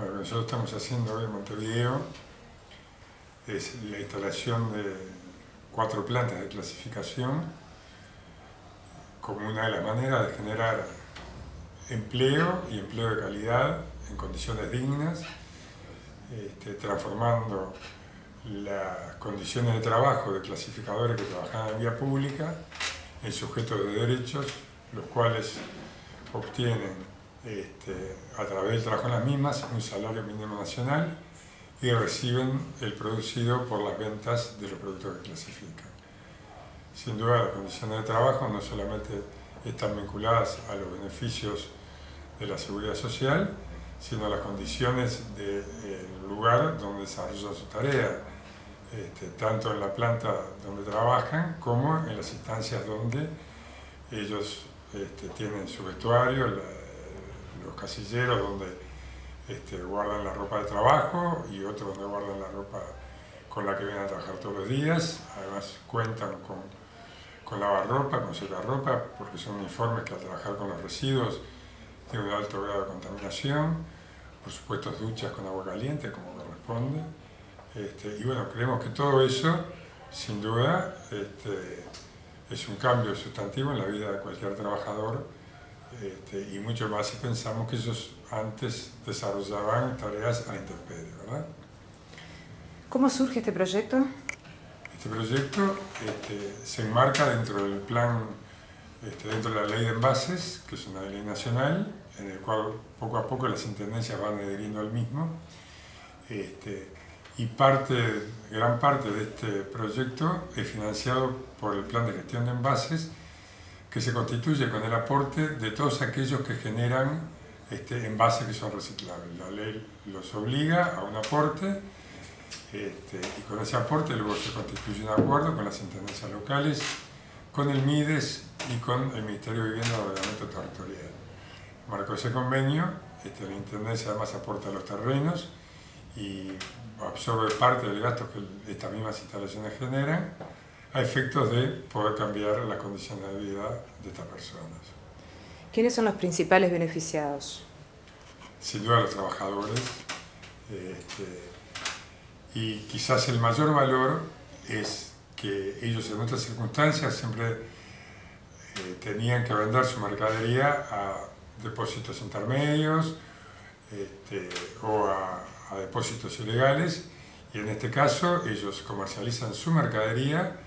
Bueno, lo que nosotros estamos haciendo hoy en Montevideo es la instalación de 4 plantas de clasificación como una de las maneras de generar empleo y empleo de calidad en condiciones dignas, transformando las condiciones de trabajo de clasificadores que trabajaban en vía pública en sujetos de derechos, los cuales obtienen a través del trabajo en las mismas un salario mínimo nacional y reciben el producido por las ventas de los productos que clasifican. Sin duda, las condiciones de trabajo no solamente están vinculadas a los beneficios de la seguridad social, sino a las condiciones del lugar donde desarrollan su tarea, tanto en la planta donde trabajan como en las instancias donde ellos tienen su vestuario, los casilleros donde guardan la ropa de trabajo y otros donde guardan la ropa con la que vienen a trabajar todos los días. Además cuentan con lavarropa, con secarropa, porque son uniformes que al trabajar con los residuos tienen un alto grado de contaminación. Por supuesto, duchas con agua caliente, como corresponde. Y bueno, creemos que todo eso, sin duda, es un cambio sustantivo en la vida de cualquier trabajador, y mucho más si pensamos que ellos antes desarrollaban tareas a la intemperie, ¿verdad? ¿Cómo surge este proyecto? Este proyecto se enmarca dentro del plan, dentro de la ley de envases, que es una ley nacional, en el cual poco a poco las intendencias van adheriendo al mismo. Y gran parte de este proyecto es financiado por el plan de gestión de envases, que se constituye con el aporte de todos aquellos que generan envases que son reciclables. La ley los obliga a un aporte, y con ese aporte luego se constituye un acuerdo con las intendencias locales, con el MIDES y con el Ministerio de Vivienda y Ordenamiento Territorial. En marco de ese convenio, la intendencia además aporta los terrenos y absorbe parte del gasto que estas mismas instalaciones generan, a efectos de poder cambiar las condiciones de vida de estas personas. ¿Quiénes son los principales beneficiados? Sin duda los trabajadores, y quizás el mayor valor es que ellos en otras circunstancias siempre tenían que vender su mercadería a depósitos intermedios o a depósitos ilegales, y en este caso ellos comercializan su mercadería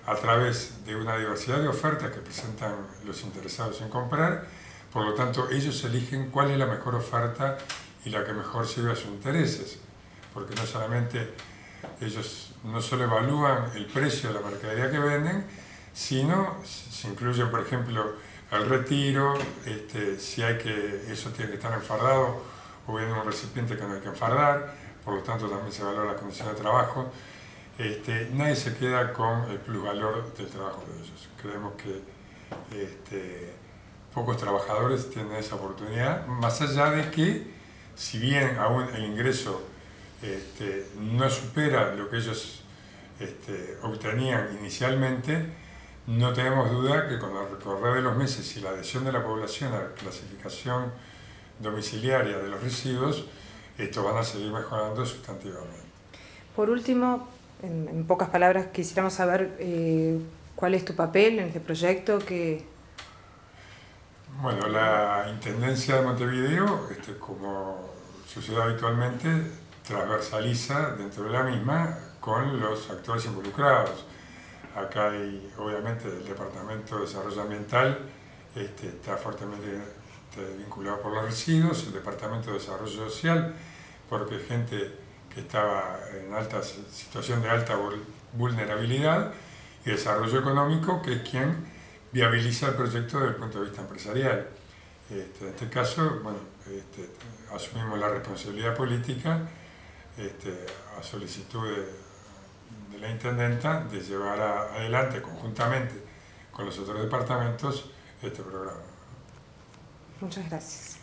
a través de una diversidad de ofertas que presentan los interesados en comprar. Por lo tanto, ellos eligen cuál es la mejor oferta y la que mejor sirve a sus intereses, porque no solamente ellos no solo evalúan el precio de la mercadería que venden, sino se incluyen, por ejemplo, el retiro, si eso tiene que estar enfardado o bien un recipiente que no hay que enfardar, por lo tanto también se valora la condición de trabajo. Nadie se queda con el plusvalor del trabajo de ellos. Creemos que pocos trabajadores tienen esa oportunidad, más allá de que, si bien aún el ingreso no supera lo que ellos obtenían inicialmente, no tenemos duda que con el recorrer de los meses y la adhesión de la población a la clasificación domiciliaria de los residuos, estos van a seguir mejorando sustantivamente. Por último, en pocas palabras, quisiéramos saber cuál es tu papel en este proyecto. Bueno, la Intendencia de Montevideo, como sucede habitualmente, transversaliza dentro de la misma con los actores involucrados. Acá hay, obviamente, el Departamento de Desarrollo Ambiental, está fuertemente vinculado por los residuos, el Departamento de Desarrollo Social, porque hay gente que estaba en situación de alta vulnerabilidad, y Desarrollo Económico, que es quien viabiliza el proyecto desde el punto de vista empresarial. En este caso, bueno, asumimos la responsabilidad política a solicitud de la intendenta de llevar adelante conjuntamente con los otros departamentos este programa. Muchas gracias.